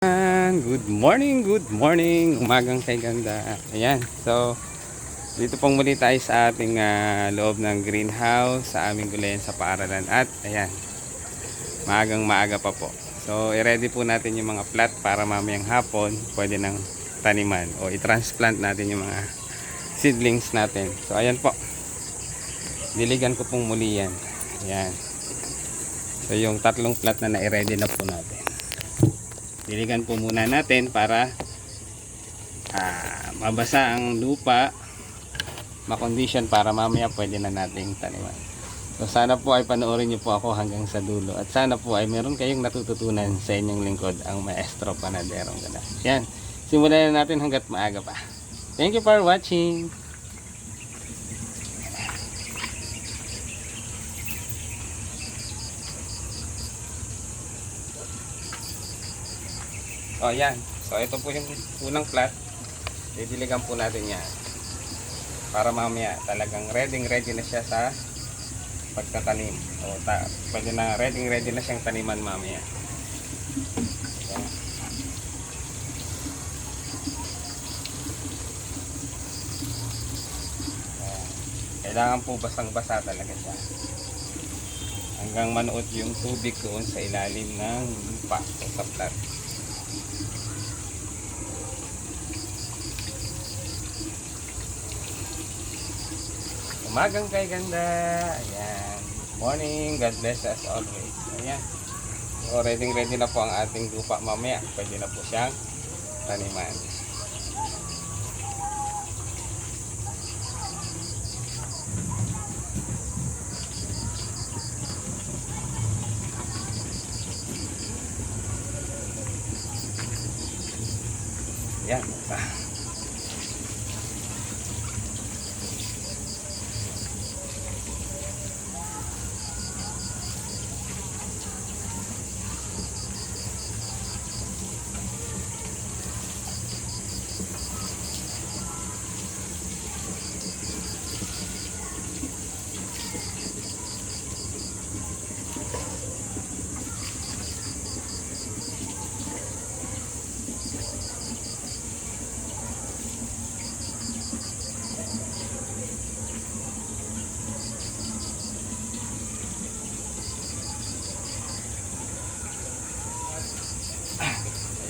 Good morning, umagang kay ganda. Ayan, so dito pong muli tayo sa ating loob ng greenhouse sa aming gulayan sa paaralan. At ayan, maagang maaga pa po. So i-ready po natin yung mga plat para mamayang hapon pwede nang taniman o i-transplant natin yung mga seedlings natin. So ayan po, diligan ko pong muli yan. Ayan, so yung tatlong plat na na-ready na po natin, diligan po muna natin para mabasa ang lupa, makondisyon para mamaya pwede na nating taniman. So sana po ay panoorin niyo po ako hanggang sa dulo at sana po ay meron kayong natututunan sa inyong lingkod, ang Maestro Panaderong Ganda. Yan, simulan na natin hanggat maaga pa. Thank you for watching. Oh yan, so ito po yung unang plat. Didiligan po natin yan para mamaya talagang ready na siya sa pagtatanim, o pwede na ready na siyang taniman mamaya. Yan. Kailangan po basang-basa talaga siya hanggang manuot yung tubig doon sa ilalim ng lupa o sa plat. Umagang kay ganda. Ayan, morning, God bless us always. Ayan, so ready na po ang ating lupa mamaya, pwede na po siyang taniman. Ayan.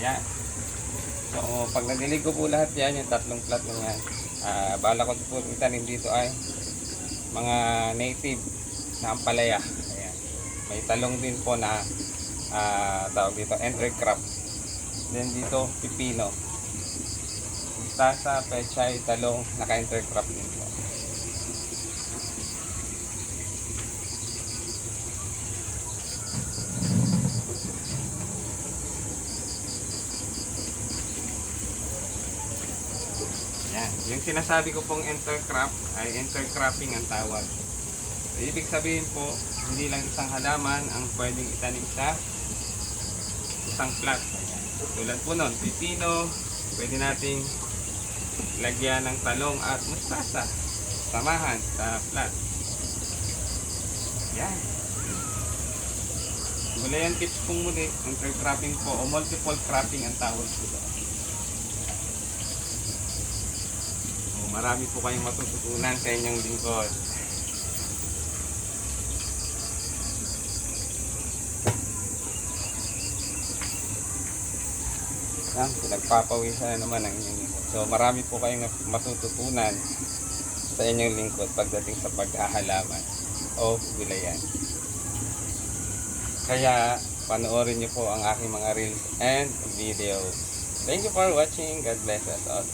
Ayan. So pag nadilig ko po lahat yan, yung tatlong plat na yan, bala ko po itanim dito ay mga native na ampalaya. Ayan. May talong din po na tawag dito intercrop. Then dito pipino, mustasa, pechay, talong, naka-intercrop din po. Yan, yung sinasabi ko pong intercrop ay intercropping ang tawag. So, ibig sabihin po, hindi lang isang halaman ang pwedeng itanim sa isang plat. Ayan. Tulad po nun, pipino, pwede nating lagyan ng talong at mustasa, samahan sa plat. Yan. Gulayan tips pong muli, intercropping po o multiple cropping ang tawag po doon. Marami po kayong matututunan sa inyong lingkod. Pinagpapawisan na naman ang inyong lingkod. So marami po kayong matututunan sa inyong lingkod pagdating sa paghahalaman o gulayan. Kaya panoorin niyo po ang aking mga reels and videos. Thank you for watching. God bless us all.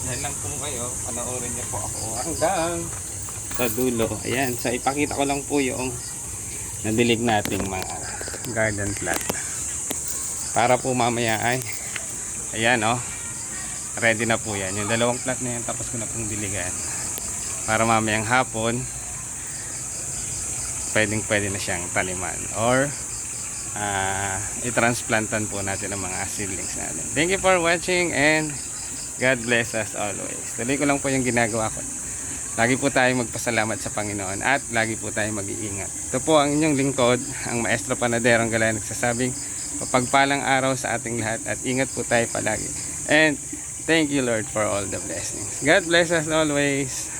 Yan lang po kayo. Panoorin niyo po ako hanggang sa dulo. Ayan. So ipakita ko lang po yung nadilig nating mga garden plot. Para po mamaya ay ayan oh. Ready na po yan. Yung dalawang plot na yan tapos ko na pong diligan. Para mamayang hapon pwede na siyang taliman or i-transplantan po natin ang mga seedlings natin. Thank you for watching and God bless us always. Tuloy ko lang po yung ginagawa ko. Lagi po tayong magpasalamat sa Panginoon at lagi po tayong mag-iingat. Ito po ang inyong lingkod, ang Maestro Panaderong Galaya nagsasabing mapagpalang araw sa ating lahat at ingat po tayo palagi. And thank you Lord for all the blessings. God bless us always.